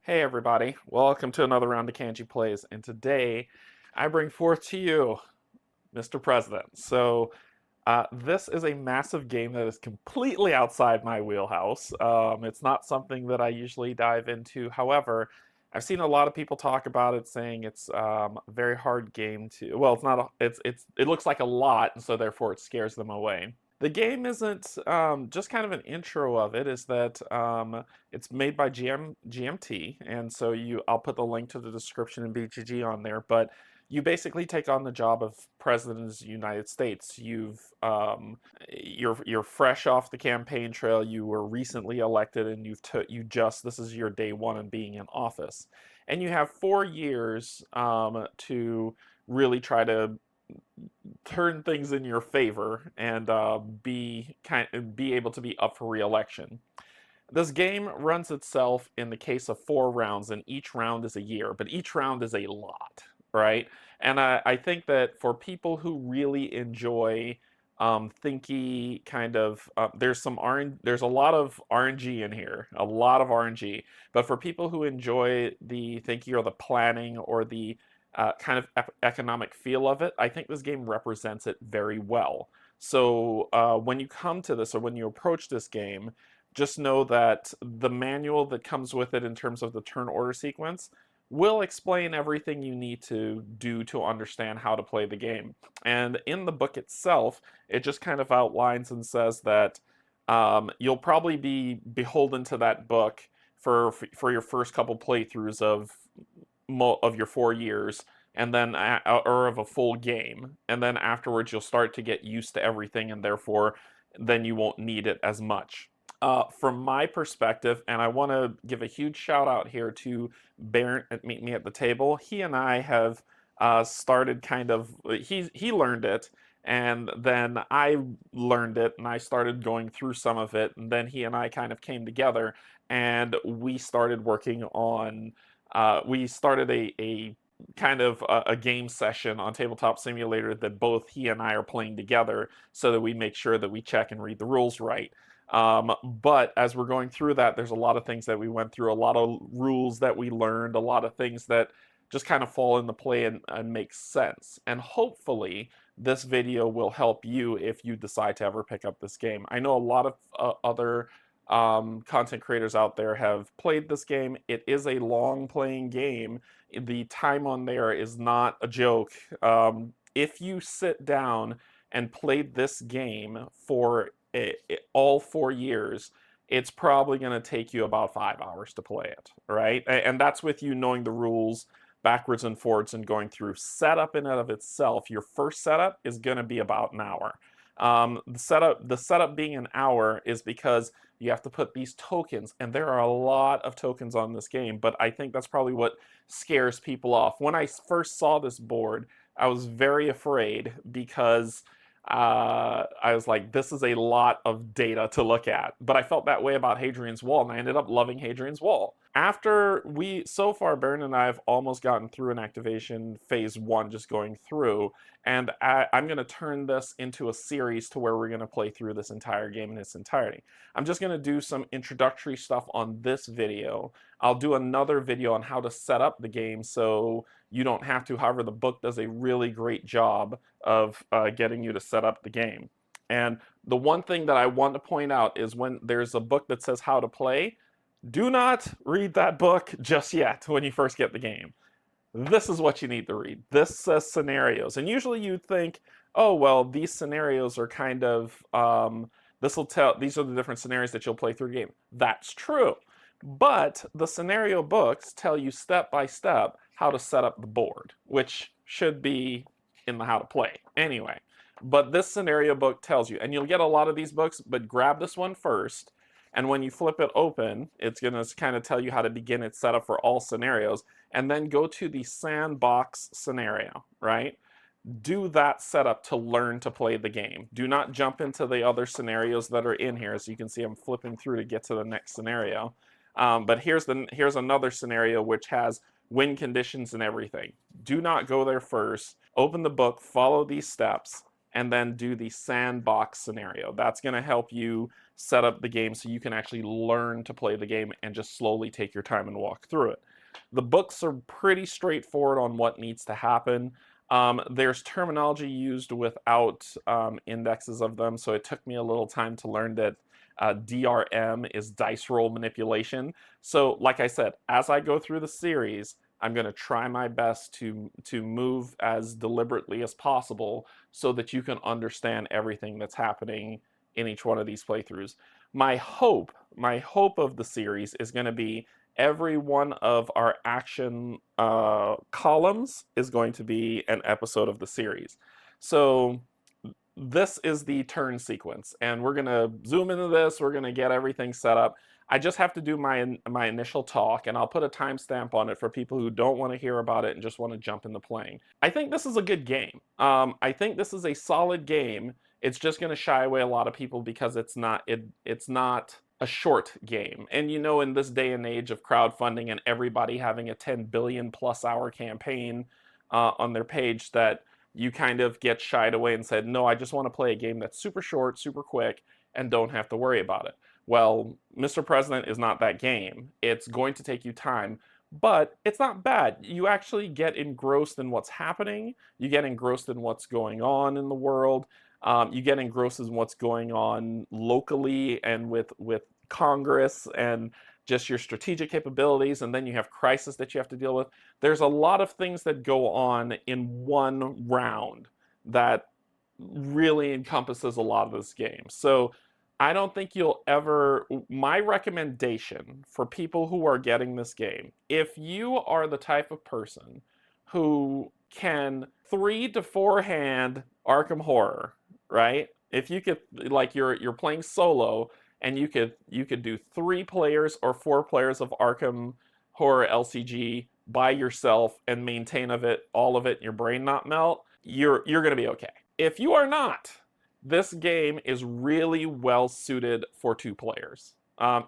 Hey everybody, welcome to another round of Canje Plays, and today I bring forth to you Mr. President. This is a massive game that is completely outside my wheelhouse. It's not something that I usually dive into. However, I've seen a lot of people talk about it, saying it's a very hard game to. Well, it's not. It looks like a lot, and so therefore it scares them away. The game isn't just kind of an intro of it. Is that it's made by GMT, and so I'll put the link to the description in BGG on there. But you basically take on the job of president of the United States. You're fresh off the campaign trail. You were recently elected, and this is your day one in being in office, and you have 4 years to really try to turn things in your favor and be able to be up for re-election. This game runs itself in the case of 4 rounds, and each round is a year, but each round is a lot, right? And I think that for people who really enjoy thinky kind of, there's a lot of RNG in here, a lot of RNG. But for people who enjoy the thinky or the planning or the kind of economic feel of it, I think this game represents it very well. So when you come to this or when you approach this game, just know that the manual that comes with it in terms of the turn order sequence will explain everything you need to do to understand how to play the game. And in the book itself, it just kind of outlines and says that you'll probably be beholden to that book for your first couple playthroughs of your 4 years, and then or of a full game, and then afterwards you'll start to get used to everything, and therefore then you won't need it as much. From my perspective, and I want to give a huge shout out here to Barrett at Meet Me at the Table. He and I have started kind of, he learned it, and then I learned it, and I started going through some of it, and then he and I kind of came together, and we started working on, we started a kind of a game session on Tabletop Simulator that both he and I are playing together so that we make sure that we check and read the rules right. But as we're going through that, there's a lot of things that we went through, a lot of rules that we learned, a lot of things that just kind of fall into play and make sense. And hopefully this video will help you if you decide to ever pick up this game. I know a lot of other content creators out there have played this game. It is a long playing game. The time on there is not a joke. If you sit down and play this game for all 4 years, it's probably going to take you about 5 hours to play it, right? And that's with you knowing the rules backwards and forwards and going through. Setup in and of itself, your first setup is going to be about an hour. The setup being an hour is because you have to put these tokens, and there are a lot of tokens on this game, but I think that's probably what scares people off. When I first saw this board, I was very afraid because I was like, this is a lot of data to look at. But I felt that way about Hadrian's Wall, and I ended up loving Hadrian's Wall. So far, Baron and I have almost gotten through an activation phase 1, just going through, and I'm going to turn this into a series to where we're going to play through this entire game in its entirety. I'm just going to do some introductory stuff on this video. I'll do another video on how to set up the game so you don't have to. However, the book does a really great job of getting you to set up the game. And the one thing that I want to point out is when there's a book that says how to play, do not read that book just yet when you first get the game. This is what you need to read. This says scenarios. And usually you'd think, oh, well, these scenarios are kind of, these are the different scenarios that you'll play through the game. That's true. But the scenario books tell you step by step how to set up the board, which should be in the how to play anyway. But this scenario book tells you, and you'll get a lot of these books, but grab this one first. And when you flip it open, it's going to kind of tell you how to begin its setup for all scenarios. And then go to the sandbox scenario, right? Do that setup to learn to play the game. Do not jump into the other scenarios that are in here. As you can see, I'm flipping through to get to the next scenario. But here's another scenario which has win conditions and everything. Do not go there first. Open the book, follow these steps, and then do the sandbox scenario. That's going to help you set up the game so you can actually learn to play the game and just slowly take your time and walk through it. The books are pretty straightforward on what needs to happen. There's terminology used without indexes of them, so it took me a little time to learn that DRM is dice roll manipulation. So, like I said, as I go through the series, I'm going to try my best to move as deliberately as possible so that you can understand everything that's happening in each one of these playthroughs. My hope of the series is going to be every one of our action columns is going to be an episode of the series. So this is the turn sequence, and we're going to zoom into this. We're going to get everything set up. I just have to do my initial talk, and I'll put a timestamp on it for people who don't want to hear about it and just want to jump into playing. I think this is a good game. I think this is a solid game. It's just going to shy away a lot of people because it's not a short game. And you know, in this day and age of crowdfunding and everybody having a 10 billion plus hour campaign on their page, that you kind of get shied away and said, no, I just want to play a game that's super short, super quick, and don't have to worry about it. Well, Mr. President is not that game. It's going to take you time, but it's not bad. You actually get engrossed in what's happening. You get engrossed in what's going on in the world. You get engrossed in what's going on locally and with Congress and just your strategic capabilities, and then you have crisis that you have to deal with. There's a lot of things that go on in one round that really encompasses a lot of this game. So I don't think you'll ever, my recommendation for people who are getting this game, if you are the type of person who can 3 to 4 hand Arkham Horror, right? If you could, like, you're playing solo and you could do 3 players or 4 players of Arkham Horror LCG by yourself and maintain all of it, and your brain not melt, you're gonna be okay. If you are not, this game is really well suited for 2 players.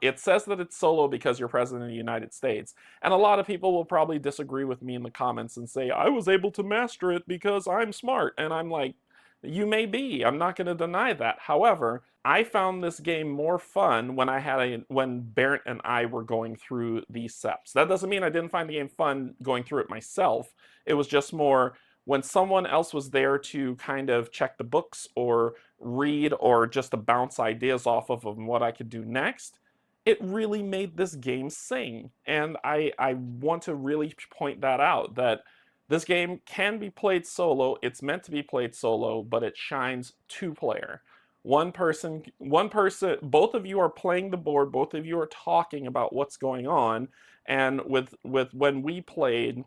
It says that it's solo because you're president of the United States, and a lot of people will probably disagree with me in the comments and say, I was able to master it because I'm smart, and I'm like, you may be. I'm not going to deny that. However, I found this game more fun when Barrett and I were going through these steps. That doesn't mean I didn't find the game fun going through it myself. It was just more when someone else was there to kind of check the books or read or just to bounce ideas off of what I could do next. It really made this game sing. And I want to really point that out, that this game can be played solo. It's meant to be played solo, but it shines 2-player. One person, both of you are playing the board, both of you are talking about what's going on, and with when we played,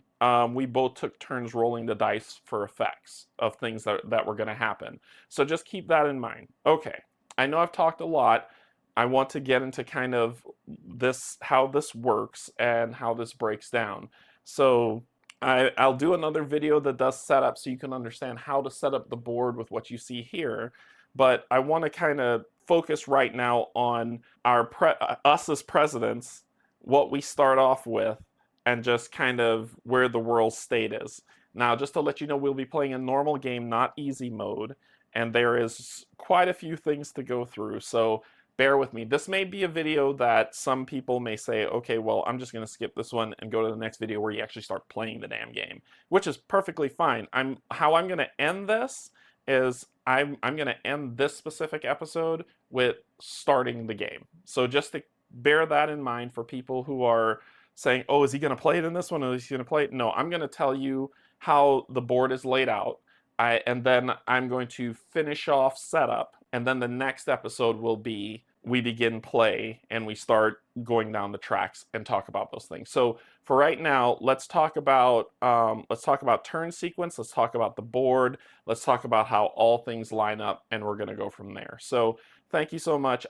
we both took turns rolling the dice for effects of things that were going to happen. So just keep that in mind. Okay, I know I've talked a lot. I want to get into kind of how this works and how this breaks down. So I'll do another video that does setup so you can understand how to set up the board with what you see here. But I want to kind of focus right now on us as presidents, what we start off with, and just kind of where the world state is. Now, just to let you know, we'll be playing a normal game, not easy mode, and there is quite a few things to go through. So bear with me. This may be a video that some people may say, okay, well, I'm just going to skip this one and go to the next video where you actually start playing the damn game, which is perfectly fine. How I'm going to end this is I'm going to end this specific episode with starting the game. So just to bear that in mind for people who are saying, oh, is he going to play it in this one, or is he going to play it? No, I'm going to tell you how the board is laid out. And then I'm going to finish off setup, and then the next episode will be we begin play and we start going down the tracks and talk about those things. So for right now, let's talk about turn sequence. Let's talk about the board. Let's talk about how all things line up, and we're going to go from there. So thank you so much.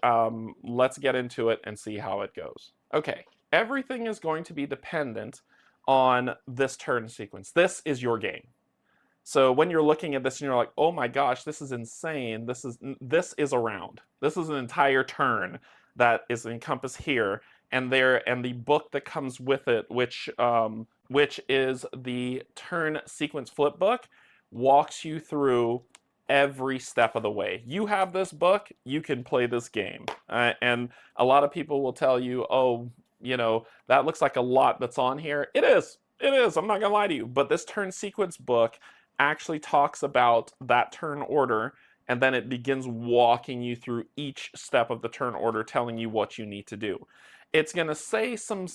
Let's get into it and see how it goes. Okay, everything is going to be dependent on this turn sequence. This is your game. So when you're looking at this and you're like, oh my gosh, this is insane. This is a round. This is an entire turn that is encompassed here. And the book that comes with it, which is the turn sequence flip book, walks you through every step of the way. You have this book, you can play this game. And a lot of people will tell you, oh, you know, that looks like a lot that's on here. It is. It is. I'm not going to lie to you. But this turn sequence book actually talks about that turn order, and then it begins walking you through each step of the turn order, telling you what you need to do. It's going to say some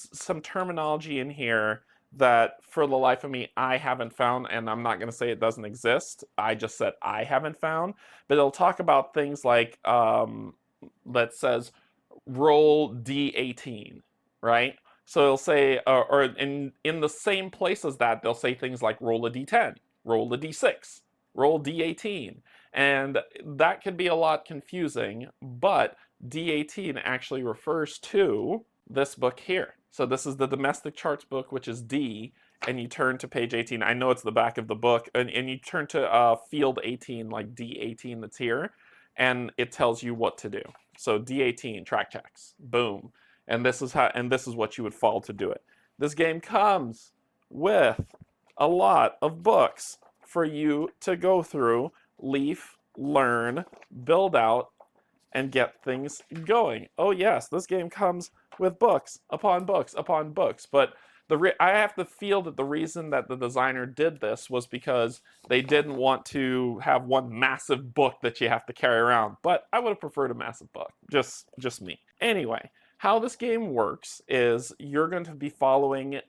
terminology in here that for the life of me I haven't found, and I'm not going to say it doesn't exist. I just said I haven't found, but it'll talk about things like that says roll D18, right? So it'll say, or in the same place as that, they'll say things like roll a D10, roll a D6, roll D18, and that can be a lot confusing, but D18 actually refers to this book here. So this is the domestic charts book, which is D, and you turn to page 18. I know it's the back of the book, and you turn to field 18, like D18 that's here, and it tells you what to do. So D18, track checks, boom. And this is what you would follow to do it. This game comes with a lot of books for you to go through, leaf, learn, build out, and get things going. Oh yes, this game comes with books upon books upon books, but I have to feel that the reason that the designer did this was because they didn't want to have one massive book that you have to carry around, but I would have preferred a massive book, just me. Anyway, how this game works is you're going to be following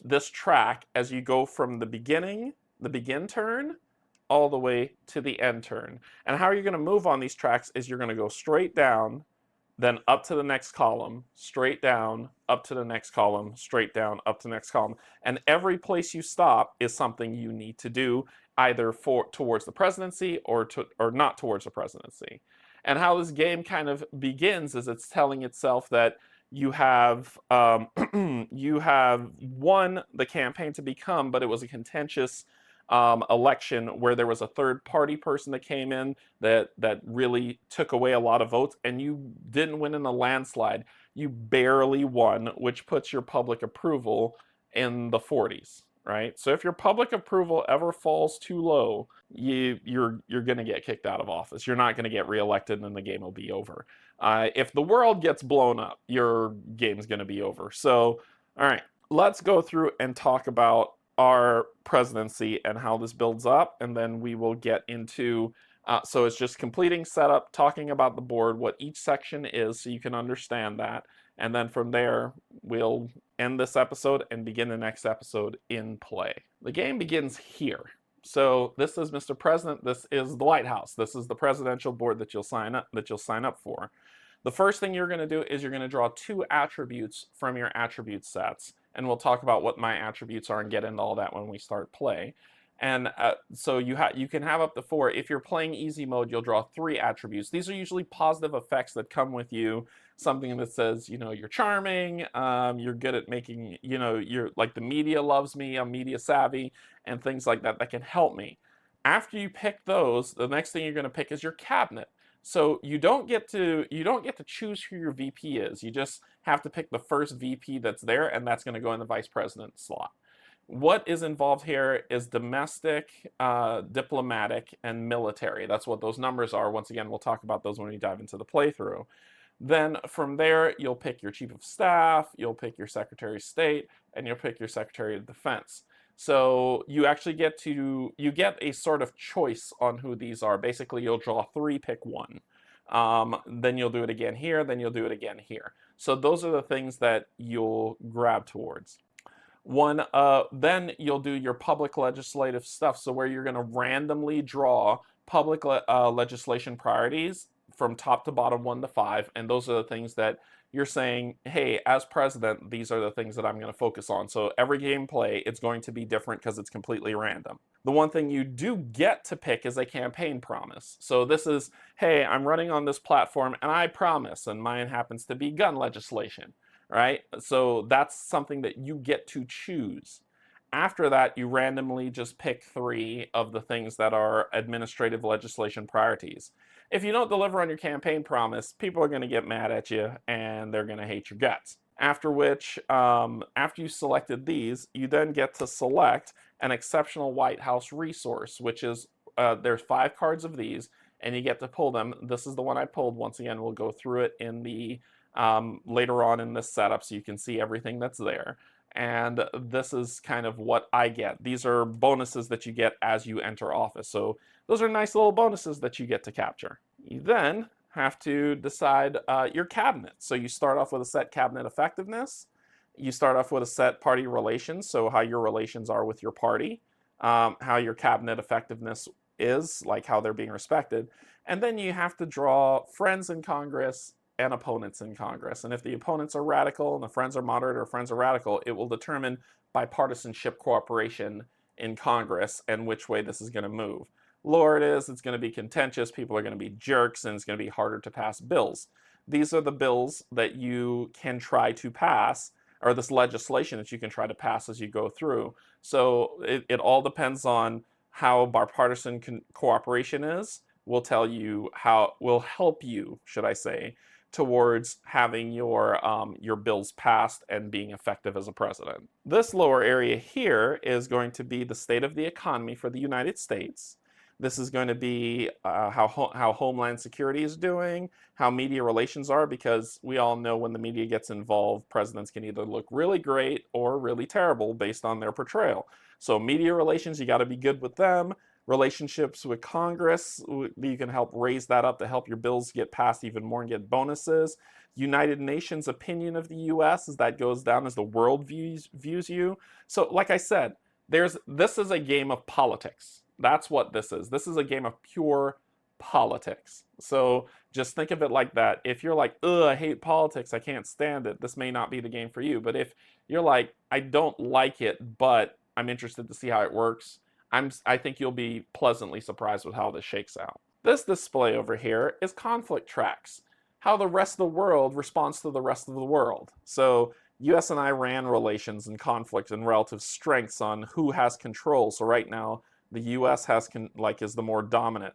this track as you go from the begin turn, all the way to the end turn. And how you're going to move on these tracks is you're going to go straight down, then up to the next column, straight down, up to the next column, straight down, up to the next column. And every place you stop is something you need to do, either towards the presidency or not towards the presidency. And how this game kind of begins is it's telling itself that you have you have won the campaign to become, but it was a contentious election where there was a third party person that came in that really took away a lot of votes, and you didn't win in a landslide. You barely won, which puts your public approval in the 40s, right? So if your public approval ever falls too low, you're going to get kicked out of office. You're not going to get reelected, and then the game will be over. If the world gets blown up, your game's going to be over. So, all right, let's go through and talk about our presidency and how this builds up, and then we will get into so it's just completing setup, talking about the board, what each section is, so you can understand that, and then from there we'll end this episode and begin the next episode in play. The game begins here. So this is Mr. President. This is the White House. This is the presidential board that you'll sign up for. The first thing you're going to do is you're going to draw 2 attributes from your attribute sets, and we'll talk about what my attributes are and get into all that when we start play. And so you can have up to 4. If you're playing easy mode, you'll draw 3 attributes. These are usually positive effects that come with you. Something that says, you know, you're charming, you're good at making, you know, you're like the media loves me, I'm media savvy, and things like that can help me. After you pick those, the next thing you're going to pick is your cabinet. So you don't get to choose who your VP is. You just have to pick the first VP that's there, and that's going to go in the vice president slot. What is involved here is domestic, diplomatic, and military. That's what those numbers are. Once again, we'll talk about those when we dive into the playthrough. Then from there, you'll pick your chief of staff, you'll pick your secretary of state, and you'll pick your secretary of defense. So you actually get a sort of choice on who these are. Basically, you'll draw 3, pick 1. Then you'll do it again here, then you'll do it again here. So those are the things that you'll grab towards. Then you'll do your public legislative stuff. So where you're going to randomly draw public legislation priorities from top to bottom, 1 to 5, and those are the things that you're saying, hey, as president, these are the things that I'm going to focus on. So every gameplay, it's going to be different because it's completely random. The one thing you do get to pick is a campaign promise. So this is, hey, I'm running on this platform and I promise, and mine happens to be gun legislation, right? So that's something that you get to choose. After that, you randomly just pick 3 of the things that are administrative legislation priorities. If you don't deliver on your campaign promise, people are going to get mad at you and they're going to hate your guts. After which, after you selected these, you then get to select an exceptional White House resource, which is there's 5 cards of these, and you get to pull them. This is the one I pulled. Once again, we'll go through it in the later on in this setup so you can see everything that's there. And this is kind of what I get. These are bonuses that you get as you enter office. So those are nice little bonuses that you get to capture. You then have to decide your cabinet. So you start off with a set cabinet effectiveness. You start off with a set party relations, so how your relations are with your party, how your cabinet effectiveness is, like how they're being respected. And then you have to draw friends in Congress and opponents in Congress. And if the opponents are radical and the friends are moderate or friends are radical, it will determine bipartisanship cooperation in Congress and which way this is going to move. Lower it is, it's going to be contentious, people are going to be jerks, and it's going to be harder to pass bills. These are the bills that you can try to pass, or this legislation that you can try to pass as you go through. So it all depends on how bipartisan cooperation is. Will tell you how, will help you, should I say, towards having your bills passed and being effective as a president. This lower area here is going to be the state of the economy for the United States. This is going to be how Homeland Security is doing, how media relations are, because we all know when the media gets involved, presidents can either look really great or really terrible based on their portrayal. So media relations, you got to be good with them. Relationships with Congress, you can help raise that up to help your bills get passed even more and get bonuses. United Nations opinion of the U.S. as that goes down as the world views you. So like I said, this is a game of politics. That's what this is. This is a game of pure politics. So just think of it like that. If you're like, ugh, I hate politics, I can't stand it, this may not be the game for you. But if you're like, I don't like it, but I'm interested to see how it works, I think you'll be pleasantly surprised with how this shakes out. This display over here is conflict tracks, how the rest of the world responds to the rest of the world. So US and Iran relations and conflict and relative strengths on who has control. So right now, the US is the more dominant.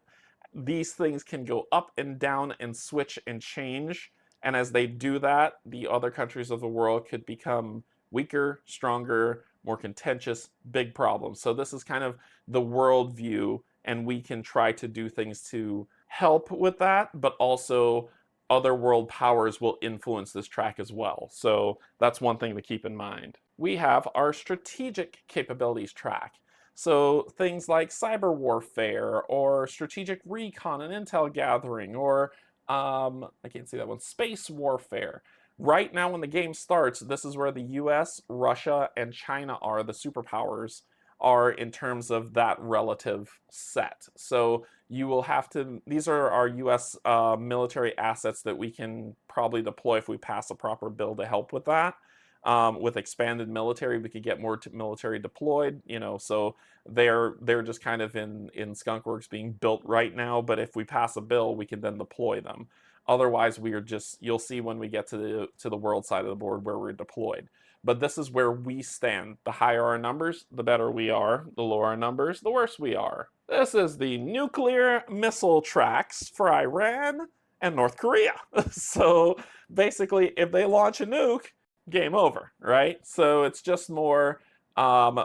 These things can go up and down and switch and change. And as they do that, the other countries of the world could become weaker, stronger, more contentious, big problems. So this is kind of the world view, and we can try to do things to help with that, but also other world powers will influence this track as well. So that's one thing to keep in mind. We have our strategic capabilities track. So things like cyber warfare or strategic recon and intel gathering, or I can't see that one, space warfare. Right now when the game starts, this is where the US, Russia, and China are, the superpowers are in terms of that relative set. So you will have to, these are our US military assets that we can probably deploy if we pass a proper bill to help with that. With expanded military, we could get more military deployed, so they're just kind of in skunkworks being built right now, but if we pass a bill, we can then deploy them. Otherwise, we are just, you'll see when we get to the world side of the board where we're deployed. But this is where we stand. The higher our numbers, the better we are. The lower our numbers, the worse we are. This is the nuclear missile tracks for Iran and North Korea. So basically, if they launch a nuke, game over, right? So it's just more,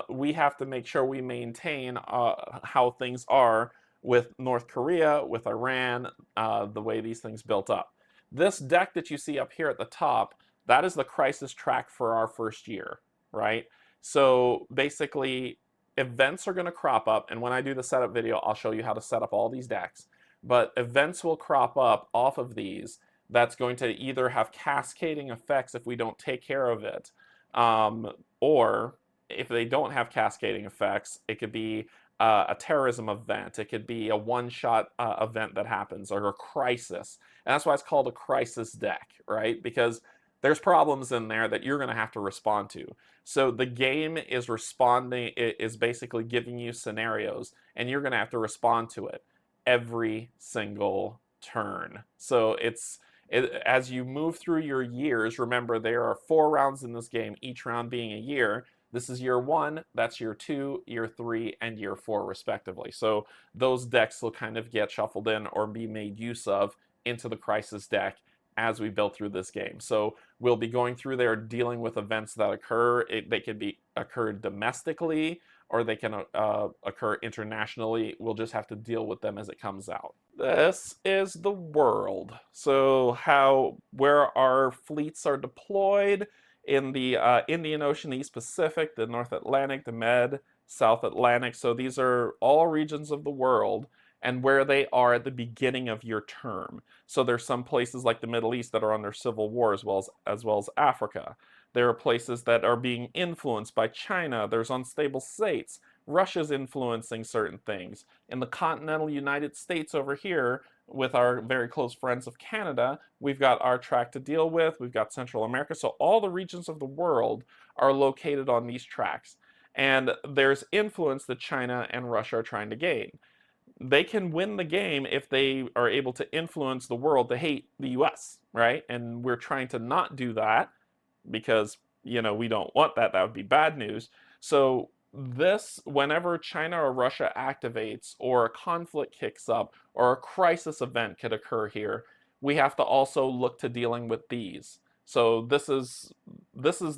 we have to make sure we maintain how things are with North Korea, with Iran, the way these things built up. This deck that you see up here at the top, that is the crisis track for our first year, right? So basically, events are going to crop up, and when I do the setup video, I'll show you how to set up all these decks. But events will crop up off of these that's going to either have cascading effects if we don't take care of it, or if they don't have cascading effects, it could be a terrorism event, it could be a one-shot event that happens, or a crisis. And that's why it's called a crisis deck, right? Because there's problems in there that you're going to have to respond to. So the game is basically giving you scenarios, and you're going to have to respond to it every single turn. So as you move through your years, remember there are 4 rounds in this game, each round being a year. This is year 1, that's year 2, year 3, and year 4 respectively. So those decks will kind of get shuffled in or be made use of into the crisis deck as we build through this game. So We'll be going through there dealing with events that occur. They can be occur domestically or they can occur internationally. We'll just have to deal with them as it comes out. This is the world. So where our fleets are deployed in the Indian Ocean, the East Pacific, the North Atlantic, the Med, South Atlantic. So these are all regions of the world and where they are at the beginning of your term. So there's some places like the Middle East that are under civil war as well as Africa. There are places that are being influenced by China. There's unstable states. Russia's influencing certain things. In the continental United States over here, with our very close friends of Canada, we've got our track to deal with. We've got Central America. So all the regions of the world are located on these tracks. And there's influence that China and Russia are trying to gain. They can win the game if they are able to influence the world to hate the US, right? And we're trying to not do that because, we don't want that. That would be bad news. So whenever China or Russia activates or a conflict kicks up or a crisis event could occur here, we have to also look to dealing with these. So this is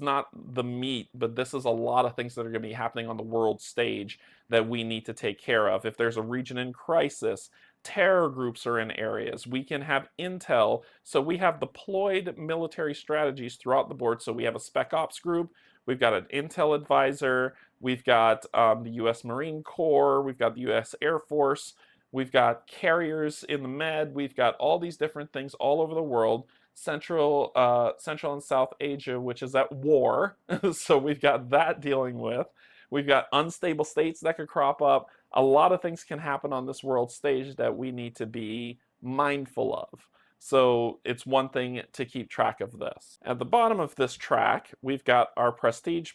not the meat, but this is a lot of things that are going to be happening on the world stage that we need to take care of. If there's a region in crisis, terror groups are in areas, we can have intel. So we have deployed military strategies throughout the board. So we have a spec ops group, we've got an intel advisor, we've got the U.S. Marine Corps, we've got the U.S. Air Force, we've got carriers in the Med, we've got all these different things all over the world. Central and South Asia, which is at war. So we've got that dealing with. We've got unstable states that could crop up. A lot of things can happen on this world stage that we need to be mindful of. So it's one thing to keep track of this. At the bottom of this track, we've got our prestige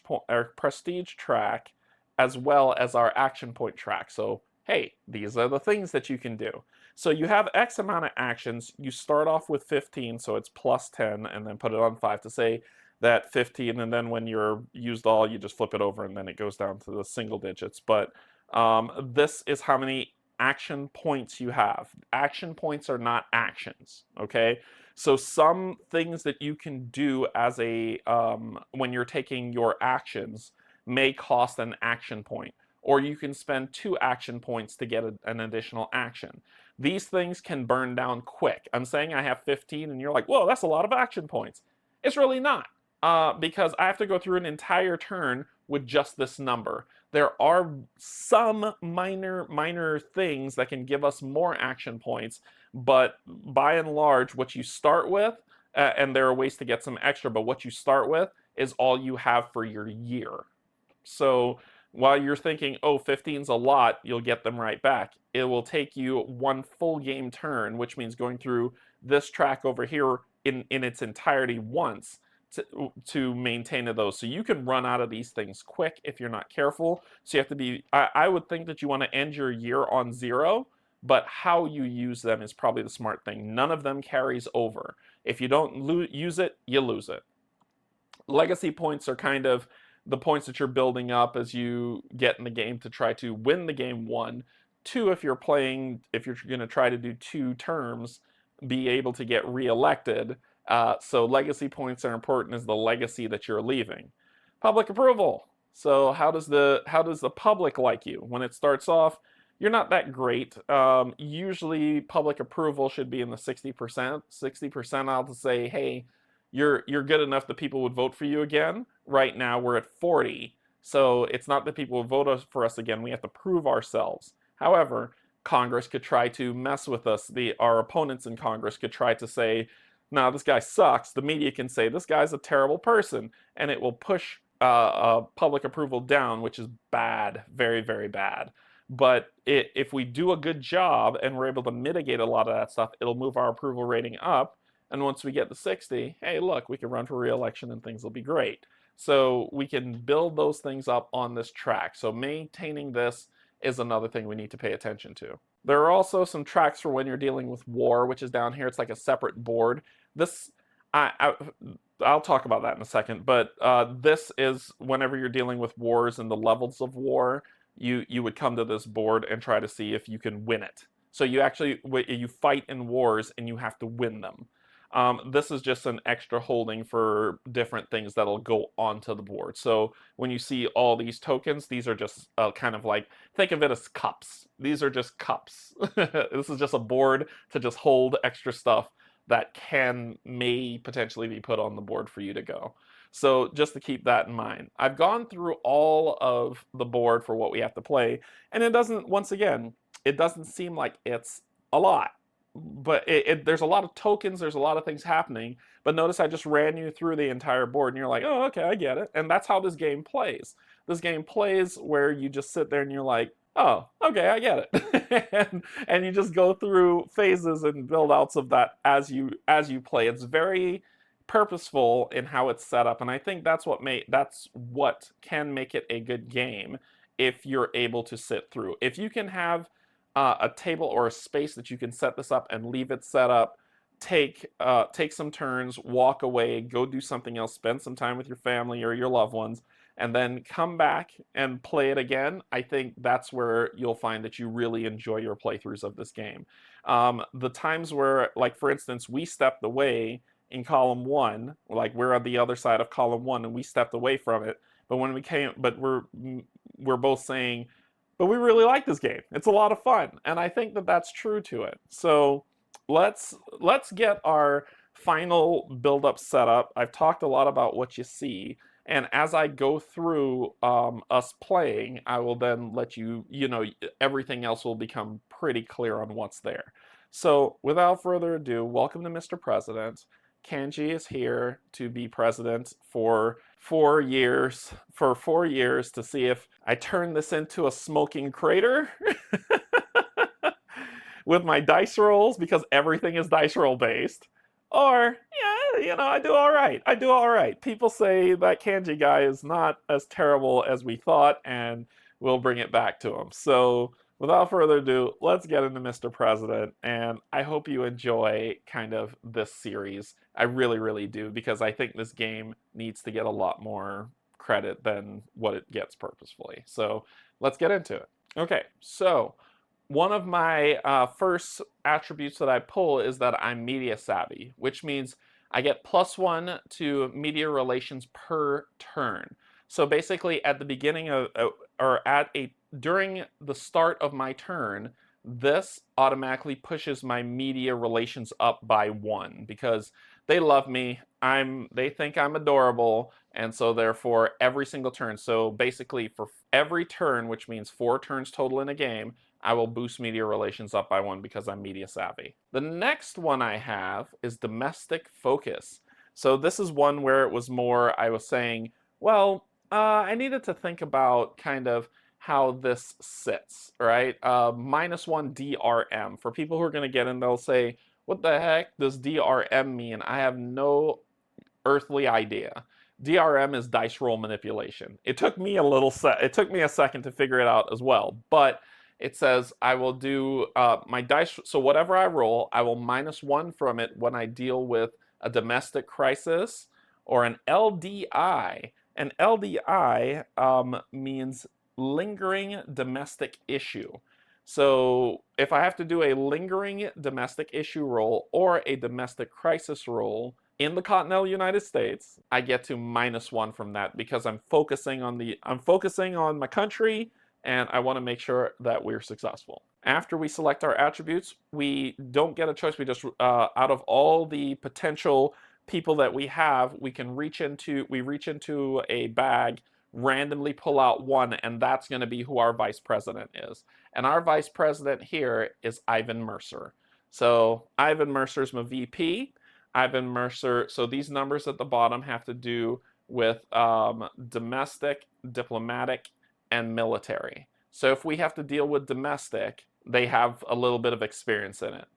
track as well as our action point track. So hey, these are the things that you can do. So you have X amount of actions. You start off with 15, so it's plus 10, and then put it on 5 to say that 15, and then when you're used all, you just flip it over, and then it goes down to the single digits. But this is how many action points you have. Action points are not actions, okay? So some things that you can do as when you're taking your actions may cost an action point, or you can spend 2 action points to get an additional action. These things can burn down quick. I'm saying I have 15 and you're like, whoa, that's a lot of action points. It's really not, because I have to go through an entire turn with just this number. There are some minor things that can give us more action points, but by and large, what you start with, and there are ways to get some extra, but what you start with is all you have for your year. So while you're thinking, oh, 15's a lot, you'll get them right back. It will take you 1 full game turn, which means going through this track over here in its entirety once to maintain those. So you can run out of these things quick if you're not careful. So you have to be, I would think that you want to end your year on 0, but how you use them is probably the smart thing. None of them carries over. If you don't use it, you lose it. Legacy points are kind of the points that you're building up as you get in the game to try to win the game 1. 2, if you're going to try to do 2 terms, be able to get reelected. So legacy points are important as the legacy that you're leaving. Public approval. So how does the public like you? When it starts off, you're not that great. Usually public approval should be in the 60%. 60% I'll to say, hey, you're good enough that people would vote for you again. Right now we're at 40. So it's not that people will vote for us again. We have to prove ourselves. However, Congress could try to mess with us. Our opponents in Congress could try to say, no, this guy sucks. The media can say, this guy's a terrible person. And it will push public approval down, which is bad, very, very bad. But if we do a good job and we're able to mitigate a lot of that stuff, it'll move our approval rating up. And once we get to 60, hey, look, we can run for re-election and things will be great. So we can build those things up on this track. So maintaining this is another thing we need to pay attention to. There are also some tracks for when you're dealing with war, which is down here. It's like a separate board. I'll talk about that in a second, but this is whenever you're dealing with wars and the levels of war, you would come to this board and try to see if you can win it. So you fight in wars and you have to win them. This is just an extra holding for different things that'll go onto the board. So when you see all these tokens, these are just kind of like, think of it as cups. These are just cups. This is just a board to just hold extra stuff that may potentially be put on the board for you to go. So just to keep that in mind. I've gone through all of the board for what we have to play, and it doesn't, once again, it doesn't seem like it's a lot. But there's a lot of tokens, there's a lot of things happening, but notice I just ran you through the entire board and you're like, oh, okay, I get it. And that's how this game plays. This game plays where you just sit there and you're like, oh, okay, I get it. and you just go through phases and build outs of that as you play. It's very purposeful in how it's set up, and I think that's what can make it a good game if you're able to sit through. If you can have a table or a space that you can set this up and leave it set up, take some turns, walk away, go do something else, spend some time with your family or your loved ones, and then come back and play it again, I think that's where you'll find that you really enjoy your playthroughs of this game. The times where, like for instance, we stepped away in column 1, like we're on the other side of column 1 and we stepped away from it, but when we came, but we're both saying, but we really like this game. It's a lot of fun, and I think that that's true to it. So let's get our final build-up set up. I've talked a lot about what you see, and as I go through us playing, I will then let you know, everything else will become pretty clear on what's there. So without further ado, welcome to Mr. President. Canje is here to be president for 4 years, to see if I turn this into a smoking crater with my dice rolls, because everything is dice roll based, or, yeah, I do all right. I do all right. People say that Canje guy is not as terrible as we thought, and we'll bring it back to him. So without further ado, let's get into Mr. President, and I hope you enjoy kind of this series. I really, really do, because I think this game needs to get a lot more credit than what it gets purposefully. So let's get into it. Okay, so one of my first attributes that I pull is that I'm media savvy, which means I get +1 to media relations per turn. So basically at the beginning of, or during the start of my turn, this automatically pushes my media relations up by 1, because they love me, they think I'm adorable, and so therefore every single turn, so basically for every turn, which means 4 turns total in a game, I will boost media relations up by 1 because I'm media savvy. The next one I have is domestic focus. So this is one where it was more, I was saying, well, I needed to think about kind of how this sits, right? -1 DRM. For people who are going to get in, they'll say, what the heck does DRM mean? I have no earthly idea. DRM is dice roll manipulation. It took me a second to figure it out as well, but it says I will do my dice, so whatever I roll, I will -1 from it when I deal with a domestic crisis or an LDI. An LDI means lingering domestic issue. So if I have to do a lingering domestic issue roll or a domestic crisis roll in the continental United States, I get to -1 from that, because I'm focusing on my country, and I want to make sure that we're successful. After we select our attributes, we don't get a choice. We just out of all the potential people that we have, we reach into a bag, randomly pull out 1, and that's going to be who our vice president is. And our vice president here is Ivan Mercer. So Ivan Mercer's my VP. Ivan Mercer, so these numbers at the bottom have to do with domestic, diplomatic, and military. So if we have to deal with domestic, they have a little bit of experience in it.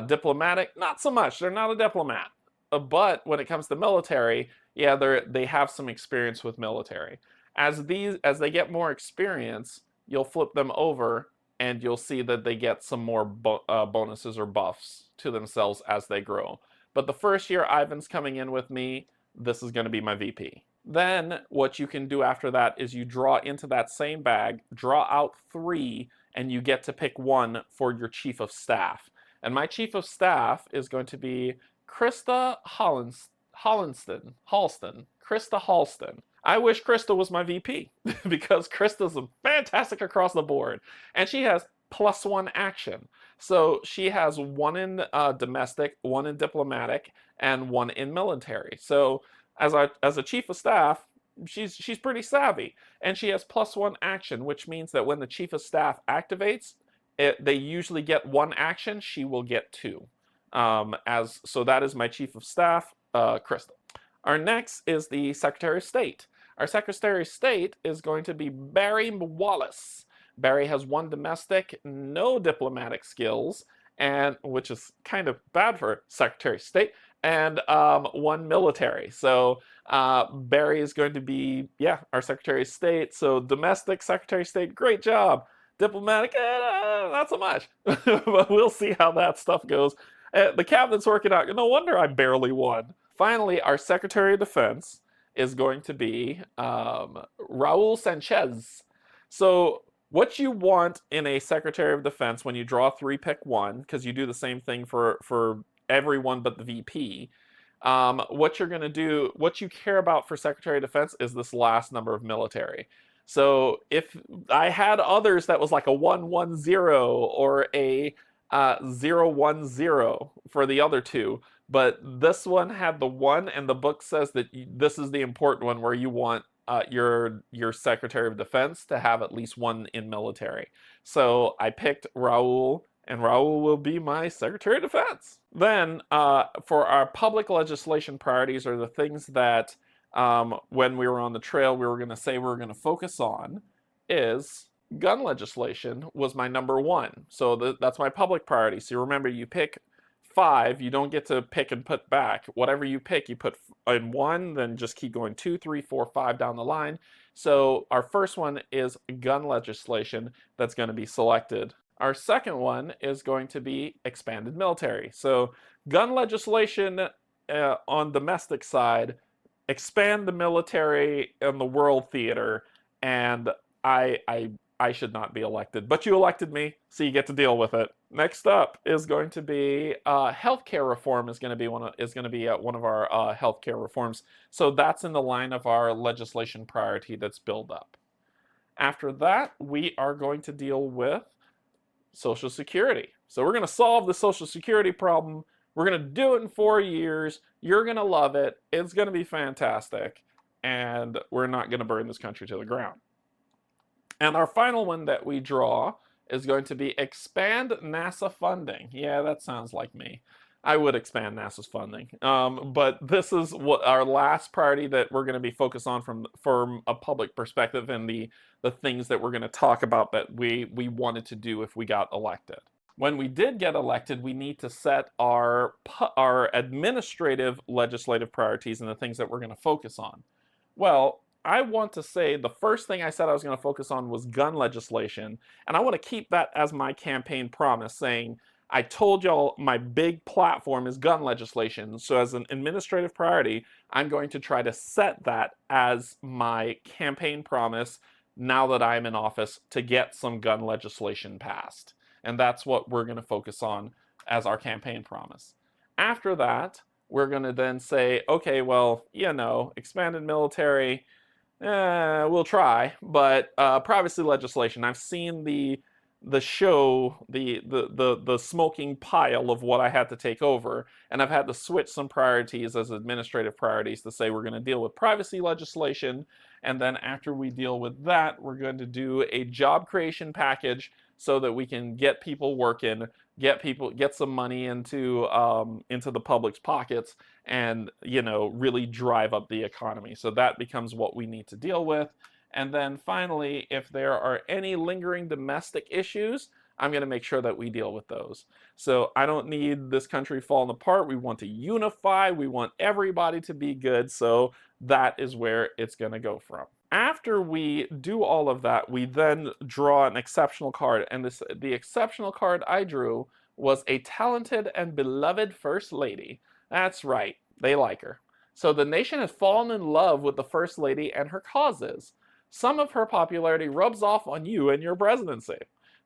Diplomatic, not so much. They're not a diplomat. But when it comes to military, yeah, they have some experience with military. As they get more experience, you'll flip them over and you'll see that they get some more bonuses or buffs to themselves as they grow. But the first year Ivan's coming in with me, this is going to be my VP. Then what you can do after that is you draw into that same bag, draw out 3, and you get to pick 1 for your chief of staff. And my chief of staff is going to be Krista Halston. Krista Halston. I wish Krista was my VP because Krista's fantastic across the board, and she has +1 action. So she has 1 in domestic, 1 in diplomatic, and 1 in military. So as a chief of staff, she's pretty savvy, and she has +1 action, which means that when the chief of staff activates, they usually get 1 action. She will get 2. So that is my chief of staff, Krista. Our next is the Secretary of State. Our Secretary of State is going to be Barry Wallace. Barry has 1 domestic, no diplomatic skills, and which is kind of bad for Secretary of State, and 1 military. So Barry is going to be, our Secretary of State. So domestic Secretary of State, great job. Diplomatic, not so much. But we'll see how that stuff goes. The cabinet's working out. No wonder I barely won. Finally, our Secretary of Defense is going to be Raul Sanchez. So what you want in a Secretary of Defense when you draw 3, pick 1, because you do the same thing for everyone but the VP. What you're going to do, what you care about for Secretary of Defense is this last number of military. So if I had others that was like a 110 or a 010 for the other 2, but this one had the 1, and the book says that this is the important one where you want your Secretary of Defense to have at least 1 in military. So I picked Raul, and Raul will be my Secretary of Defense. Then for our public legislation priorities, are the things that when we were on the trail we were going to say we were going to focus on, is gun legislation was my number 1. So that's my public priority. So remember, you pick 5, you don't get to pick and put back. Whatever you pick, you put in 1, then just keep going 2, 3, 4, 5 down the line. So our first one is gun legislation that's going to be selected. Our second one is going to be expanded military. So gun legislation on domestic side, expand the military in the world theater, and I should not be elected, but you elected me, so you get to deal with it. Next up is going to be healthcare reform. Is going to be one of our healthcare reforms. So that's in the line of our legislation priority that's built up. After that, we are going to deal with Social Security. So we're going to solve the Social Security problem. We're going to do it in 4 years. You're going to love it. It's going to be fantastic, and we're not going to burn this country to the ground. And our final one that we draw is going to be expand NASA funding. Yeah, that sounds like me. I would expand NASA's funding. But this is what our last priority that we're going to be focused on from a public perspective, and the things that we're going to talk about that we wanted to do if we got elected. When we did get elected, we need to set our administrative legislative priorities and the things that we're going to focus on. Well, I want to say the first thing I said I was going to focus on was gun legislation, and I want to keep that as my campaign promise, saying I told y'all my big platform is gun legislation, so as an administrative priority, I'm going to try to set that as my campaign promise now that I'm in office, to get some gun legislation passed. And that's what we're going to focus on as our campaign promise. After that, we're going to then say, okay, well, expanded military, we'll try, but privacy legislation, I've seen the show, the smoking pile of what I had to take over, and I've had to switch some priorities as administrative priorities to say we're going to deal with privacy legislation, and then after we deal with that, we're going to do a job creation package so that we can get people working, get some money into the public's pockets, and really drive up the economy. So that becomes what we need to deal with. And then finally, if there are any lingering domestic issues, I'm going to make sure that we deal with those. So I don't need this country falling apart. We want to unify. We want everybody to be good. So that is where it's going to go from. After we do all of that, we then draw an exceptional card. And the exceptional card I drew was a talented and beloved First Lady. That's right, they like her. So the nation has fallen in love with the First Lady and her causes. Some of her popularity rubs off on you and your presidency.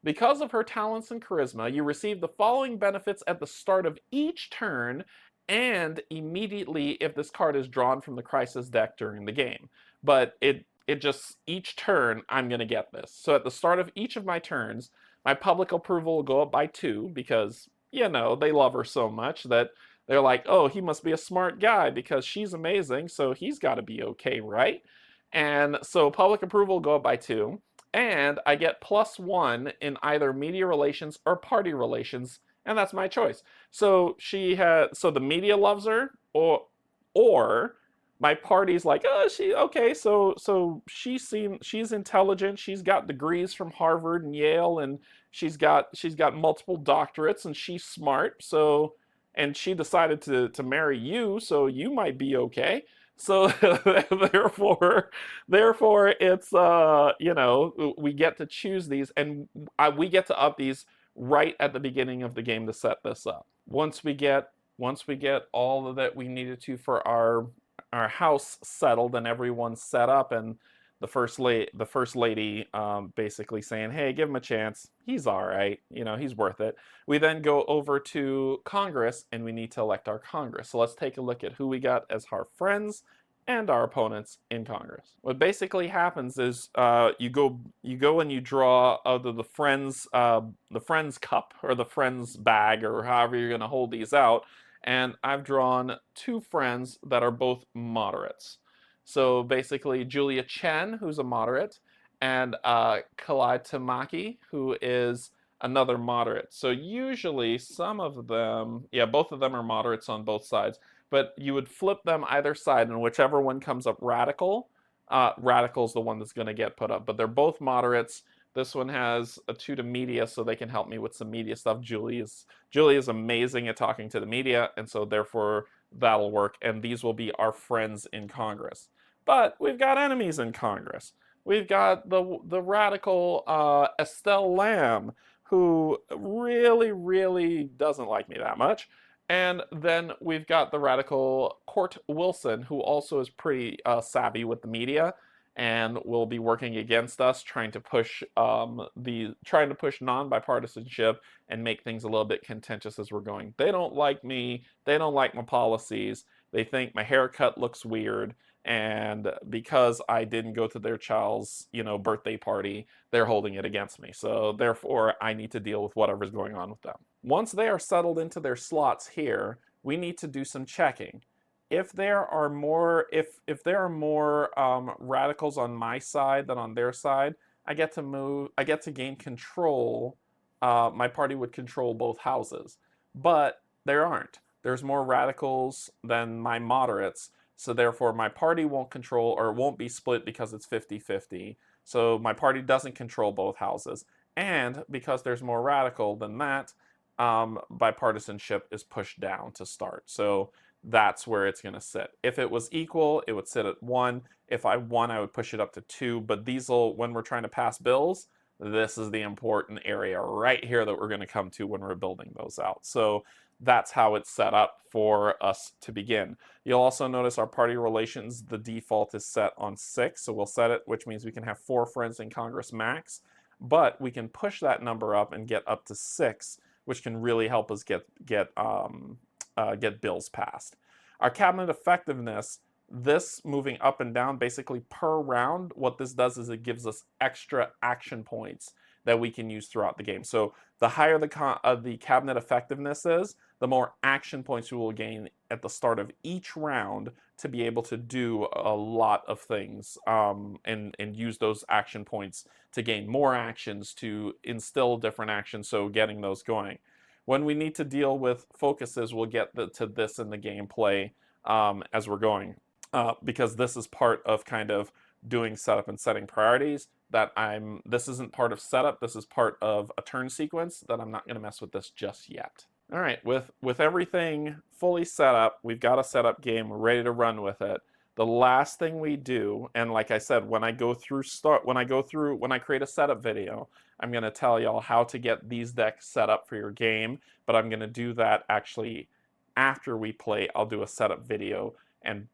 Because of her talents and charisma, you receive the following benefits at the start of each turn and immediately if this card is drawn from the crisis deck during the game. But it just, each turn I'm going to get this. So at the start of each of my turns, my public approval will go up by 2 because, you know, they love her so much that they're like, oh, he must be a smart guy because she's amazing, so he's got to be okay, right? And so public approval will go up by 2, and I get +1 in either media relations or party relations, and that's my choice. So so the media loves her, or my party's like, oh, she's intelligent, she's got degrees from Harvard and Yale, and she's got multiple doctorates, and she's smart, so, and she decided to marry you, so you might be okay. So therefore it's you know, we get to choose these, and we get to up these right at the beginning of the game to set this up. Once we get all that we needed to for our house settled and everyone's set up, and the first lady basically saying, hey, give him a chance, he's all right, you know, he's worth it. We then go over to Congress, and we need to elect our Congress. So let's take a look at who we got as our friends and our opponents in Congress. What basically happens is you go and you draw out of the friends cup or the friends bag, or however you're going to hold these out, and I've drawn 2 friends that are both moderates. So basically Julia Chen, who's a moderate, and Kalai Tamaki, who is another moderate. So usually some of them, yeah, both of them are moderates on both sides, but you would flip them either side, and whichever one comes up radical, radical's the one that's going to get put up. But they're both moderates. This one has a 2 to media, so they can help me with some media stuff. Julie is amazing at talking to the media, and so therefore that'll work. And these will be our friends in Congress. But we've got enemies in Congress. We've got the radical Estelle Lamb, who really doesn't like me that much. And then we've got the radical Court Wilson, who also is pretty savvy with the media, and will be working against us, trying to push non-bipartisanship and make things a little bit contentious as we're going. They don't like me. They don't like my policies. They think my haircut looks weird, and because I didn't go to their child's, you know, birthday party, they're holding it against me. So therefore, I need to deal with whatever's going on with them. Once they are settled into their slots here, we need to do some checking. If there are more radicals on my side than on their side, I get to gain control. My party would control both houses, but there aren't. There's more radicals than my moderates, so therefore my party won't control, or won't be split because it's 50-50. So my party doesn't control both houses, and because there's more radical than that, bipartisanship is pushed down to start. So that's where it's going to sit. If it was equal, it would sit at 1. If I won, I would push it up to 2. But these will, when we're trying to pass bills, this is the important area right here that we're going to come to when we're building those out. So that's how it's set up for us to begin. You'll also notice our party relations, the default is set on 6. So we'll set it, which means we can have 4 friends in Congress max. But we can push that number up and get up to 6, which can really help us get bills passed. Our cabinet effectiveness, this moving up and down basically per round, what this does is it gives us extra action points that we can use throughout the game. So the higher the cabinet effectiveness is, the more action points we will gain at the start of each round to be able to do a lot of things, and use those action points to gain more actions, to instill different actions, so getting those going. When we need to deal with focuses, we'll get to this in the gameplay as we're going, because this is part of kind of doing setup and setting priorities. This isn't part of setup, this is part of a turn sequence that I'm not going to mess with this just yet. All right, with everything fully set up, we've got a setup game, we're ready to run with it. The last thing we do, and like I said, when I create a setup video, I'm going to tell y'all how to get these decks set up for your game, but I'm going to do that actually after we play. I'll do a setup video, and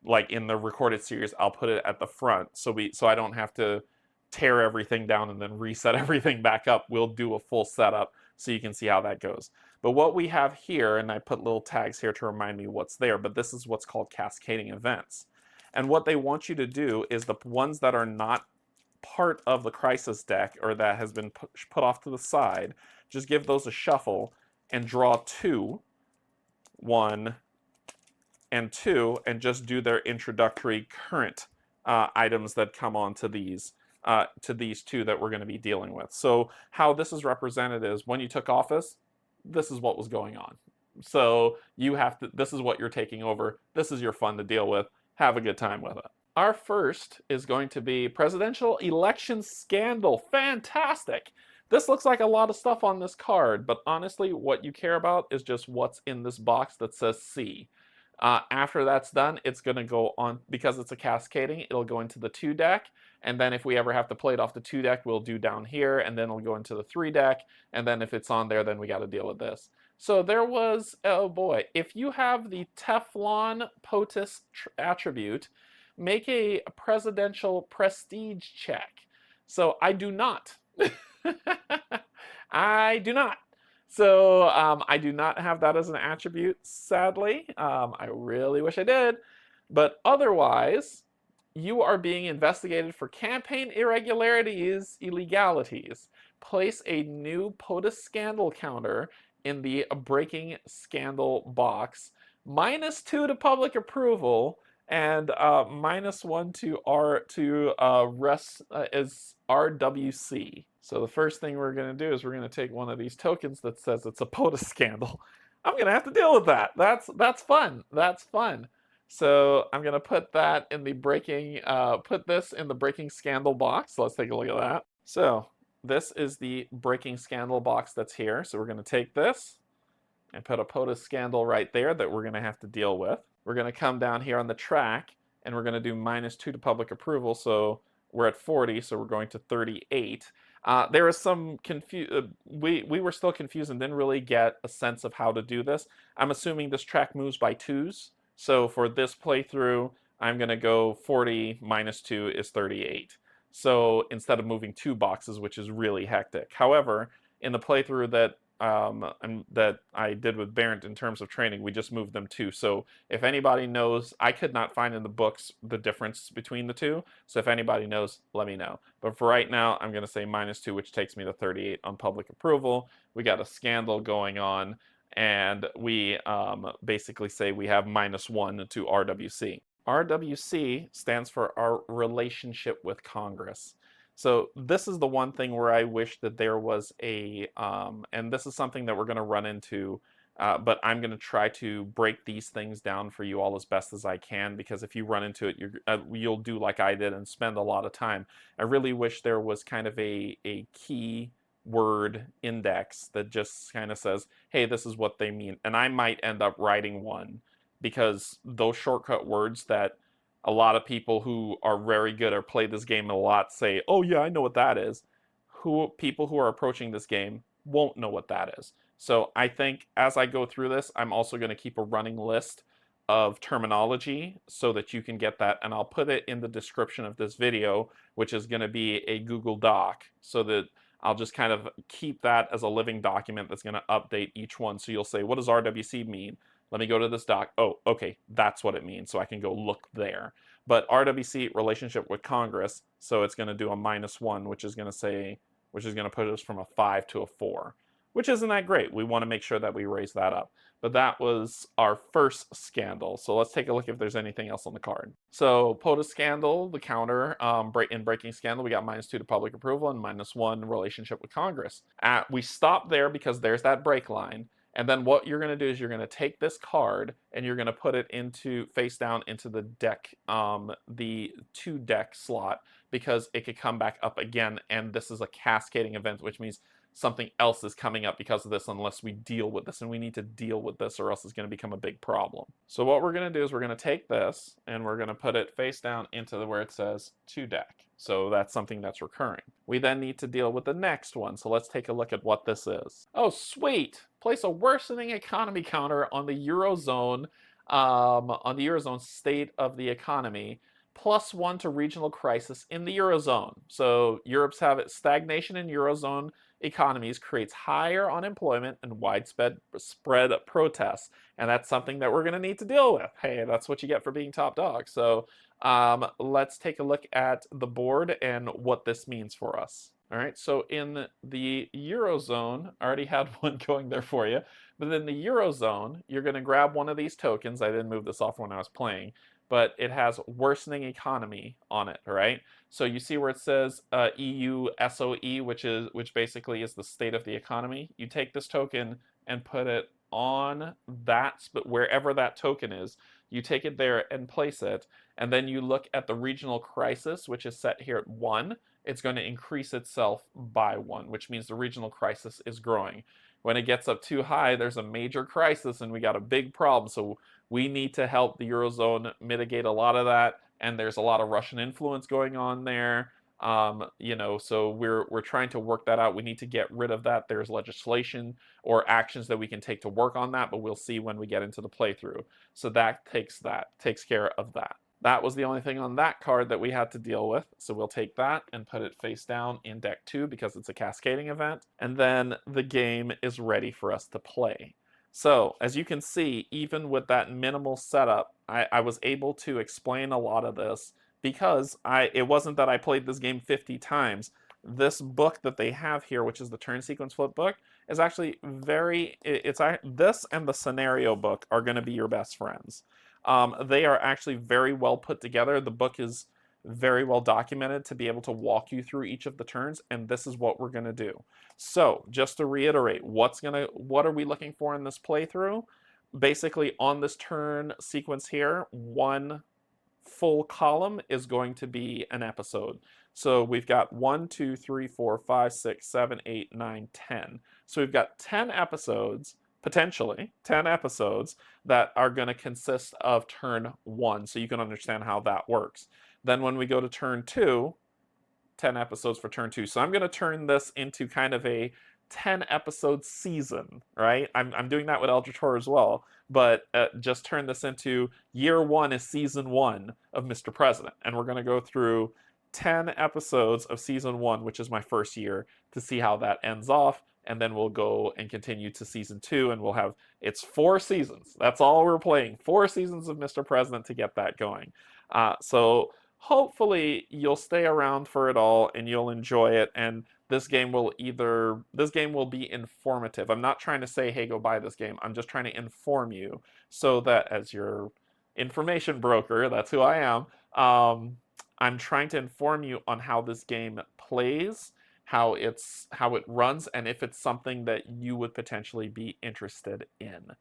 like in the recorded series, I'll put it at the front so I don't have to tear everything down and then reset everything back up. We'll do a full setup so you can see how that goes. But what we have here, and I put little tags here to remind me what's there, but this is what's called cascading events. And what they want you to do is the ones that are not part of the crisis deck or that has been put off to the side, just give those a shuffle and draw 2, 1, and 2, and just do their introductory current items that come on to these two that we're going to be dealing with. So how this is represented is when you took office, this is what was going on. So you have to, this is what you're taking over. This is your fun to deal with. Have a good time with it. Our first is going to be presidential election scandal. Fantastic. This looks like a lot of stuff on this card, but honestly, what you care about is just what's in this box that says C. After that's done, it's going to go on, because it's a cascading, it'll go into the 2 deck, and then if we ever have to play it off the 2 deck, we'll do down here, and then it'll go into the 3 deck, and then if it's on there, then we got to deal with this. So there was, oh boy, if you have the Teflon POTUS attribute, make a presidential prestige check. So I do not. I do not. So I do not have that as an attribute, sadly. I really wish I did. But otherwise, you are being investigated for campaign irregularities, illegalities. Place a new POTUS scandal counter in the breaking scandal box. -2 to public approval, and -1 to is RWC. So the first thing we're going to do is we're going to take one of these tokens that says it's a POTUS scandal. I'm going to have to deal with that. That's fun. That's fun. So I'm going to put that in the breaking, put this in the breaking scandal box. Let's take a look at that. So this is the breaking scandal box that's here. So we're going to take this and put a POTUS scandal right there that we're going to have to deal with. We're going to come down here on the track, and we're going to do -2 to public approval. So we're at 40, so we're going to 38. There was some we were still confused and didn't really get a sense of how to do this. I'm assuming this track moves by 2s. So for this playthrough, I'm going to go 40 -2 is 38. So instead of moving 2 boxes, which is really hectic. However, in the playthrough that I did with Barrett in terms of training, we just moved them 2. So if anybody knows, I could not find in the books the difference between the 2. So if anybody knows, let me know. But for right now, I'm going to say -2, which takes me to 38 on public approval. We got a scandal going on, and we basically say we have -1 to RWC. RWC stands for our relationship with Congress. So this is the one thing where I wish that there was a, and this is something that we're going to run into, but I'm going to try to break these things down for you all as best as I can, because if you run into it, you'll do like I did and spend a lot of time. I really wish there was kind of a key word index that just kind of says, hey, this is what they mean. And I might end up writing one, because those shortcut words that a lot of people who are very good or play this game a lot say, oh yeah, I know what that is. People who are approaching this game won't know what that is. So I think as I go through this, I'm also going to keep a running list of terminology so that you can get that, and I'll put it in the description of this video, which is going to be a Google Doc, so that I'll just kind of keep that as a living document that's going to update each one. So you'll say, what does RWC mean? Let me go to this doc. Oh, okay, that's what it means. So I can go look there. But RWC, relationship with Congress, so it's going to do a -1, which is going to put us from a 5 to a 4, which isn't that great. We want to make sure that we raise that up. But that was our first scandal. So let's take a look if there's anything else on the card. So POTUS scandal, the counter, in breaking scandal, we got -2 to public approval and -1 relationship with Congress. We stopped there because there's that break line. And then what you're going to do is you're going to take this card and you're going to put it into face down into the deck, the 2 deck slot, because it could come back up again. And this is a cascading event, which means something else is coming up because of this unless we deal with this. And we need to deal with this or else it's going to become a big problem. So what we're going to do is we're going to take this and we're going to put it face down into where it says 2 deck. So that's something that's recurring. We then need to deal with the next one. So let's take a look at what this is. Oh, sweet. Place a worsening economy counter on the Eurozone, state of the economy +1 to regional crisis in the Eurozone. So Europe's have it stagnation in Eurozone economies creates higher unemployment and widespread protests. And that's something that we're going to need to deal with. Hey, that's what you get for being top dog. So let's take a look at the board and what this means for us. All right, so in the Eurozone, I already had one going there for you, but in the Eurozone, you're going to grab one of these tokens. I didn't move this off when I was playing, but it has worsening economy on it, right? So you see where it says EU SOE, which basically is the state of the economy. You take this token and put it on that, but wherever that token is, you take it there and place it, and then you look at the regional crisis, which is set here at 1. It's going to increase itself by 1, which means the regional crisis is growing. When it gets up too high, there's a major crisis and we got a big problem. So we need to help the Eurozone mitigate a lot of that. And there's a lot of Russian influence going on there. So we're trying to work that out. We need to get rid of that. There's legislation or actions that we can take to work on that, but we'll see when we get into the playthrough. So that takes care of that. That was the only thing on that card that we had to deal with. So we'll take that and put it face down in deck 2 because it's a cascading event. And then the game is ready for us to play. So as you can see, even with that minimal setup, I was able to explain a lot of this because it wasn't that I played this game 50 times. This book that they have here, which is the turn sequence flip book, is actually this and the scenario book are going to be your best friends. They are actually very well put together. The book is very well documented to be able to walk you through each of the turns, and this is what we're going to do. So just to reiterate, what are we looking for in this playthrough? Basically, on this turn sequence here, one full column is going to be an episode. So we've got 1, 2, 3, 4, 5, 6, 7, 8, 9, 10. So we've got 10 episodes, potentially 10 episodes that are going to consist of turn 1, so you can understand how that works. Then when we go to turn 2, 10 episodes for turn 2. So I'm going to turn this into kind of a 10 episode season, right? I'm doing that with Eldritch Horror as well, but just turn this into year 1 is season 1 of Mr. President, and we're going to go through 10 episodes of season 1, which is my first year, to see how that ends off, and then we'll go and continue to season 2, and we'll have, it's 4 seasons. That's all we're playing, 4 seasons of Mr. President to get that going. So hopefully you'll stay around for it all and you'll enjoy it, and this game will be informative. I'm not trying to say, hey, go buy this game. I'm just trying to inform you so that as your information broker, that's who I am, I'm trying to inform you on how this game plays, how it runs, and if it's something that you would potentially be interested in.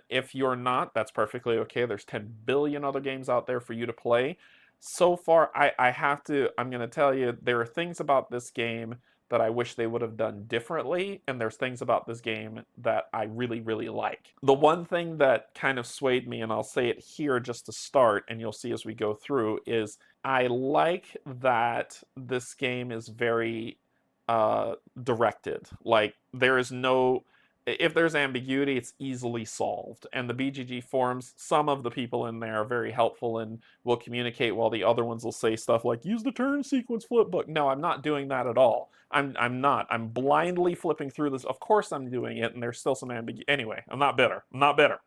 If you're not, that's perfectly okay. There's 10 billion other games out there for you to play. So far, I'm going to tell you, there are things about this game that I wish they would have done differently, and there's things about this game that I really, really like. The one thing that kind of swayed me, and I'll say it here just to start, and you'll see as we go through, is I like that this game is very directed. Like, there is no... If there's ambiguity, it's easily solved. And the BGG forums, some of the people in there are very helpful and will communicate, while the other ones will say stuff like, use the turn sequence flip book. No, I'm not doing that at all. I'm not. I'm blindly flipping through this. Of course I'm doing it, and there's still some ambiguity. Anyway, I'm not bitter. I'm not bitter.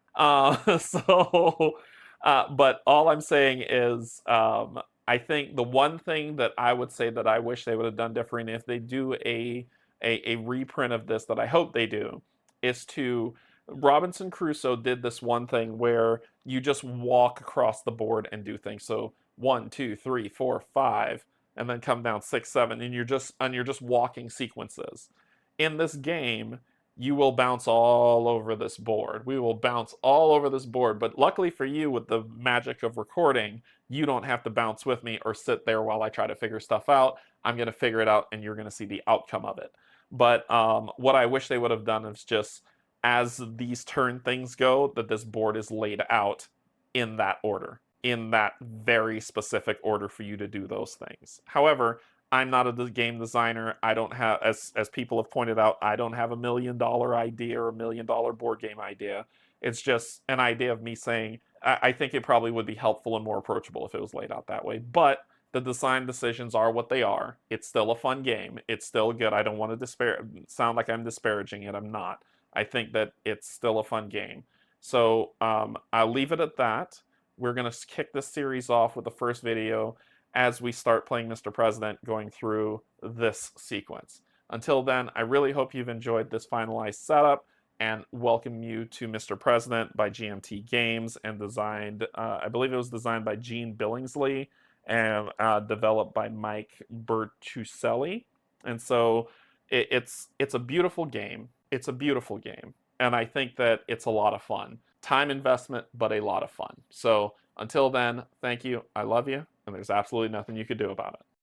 But all I'm saying is, I think the one thing that I would say that I wish they would have done different, if they do a reprint of this, that I hope they do, is to... Robinson Crusoe did this one thing where you just walk across the board and do things. So 1, 2, 3, 4, 5, and then come down 6, 7, and you're just walking sequences. In this game, you will bounce all over this board. We will bounce all over this board, but luckily for you, with the magic of recording, you don't have to bounce with me or sit there while I try to figure stuff out. I'm going to figure it out, and you're going to see the outcome of it. But what I wish they would have done is just, as these turn things go, that this board is laid out in that order, in that very specific order for you to do those things. However, I'm not a game designer. I don't have, as people have pointed out, I don't have $1 million idea or $1 million board game idea. It's just an idea of me saying, I think it probably would be helpful and more approachable if it was laid out that way. But the design decisions are what they are. It's still a fun game. It's still good. I don't want to sound like I'm disparaging it. I'm not. I think that it's still a fun game. So I'll leave it at that. We're going to kick this series off with the first video as we start playing Mr. President, going through this sequence. Until then, I really hope you've enjoyed this finalized setup, and welcome you to Mr. President by GMT Games, and designed, I believe it was designed by Gene Billingsley and developed by Mike Bertucelli. And so it's a beautiful game. It's a beautiful game, and I think that it's a lot of fun. Time investment, but a lot of fun. So until then, thank you. I love you, and there's absolutely nothing you could do about it.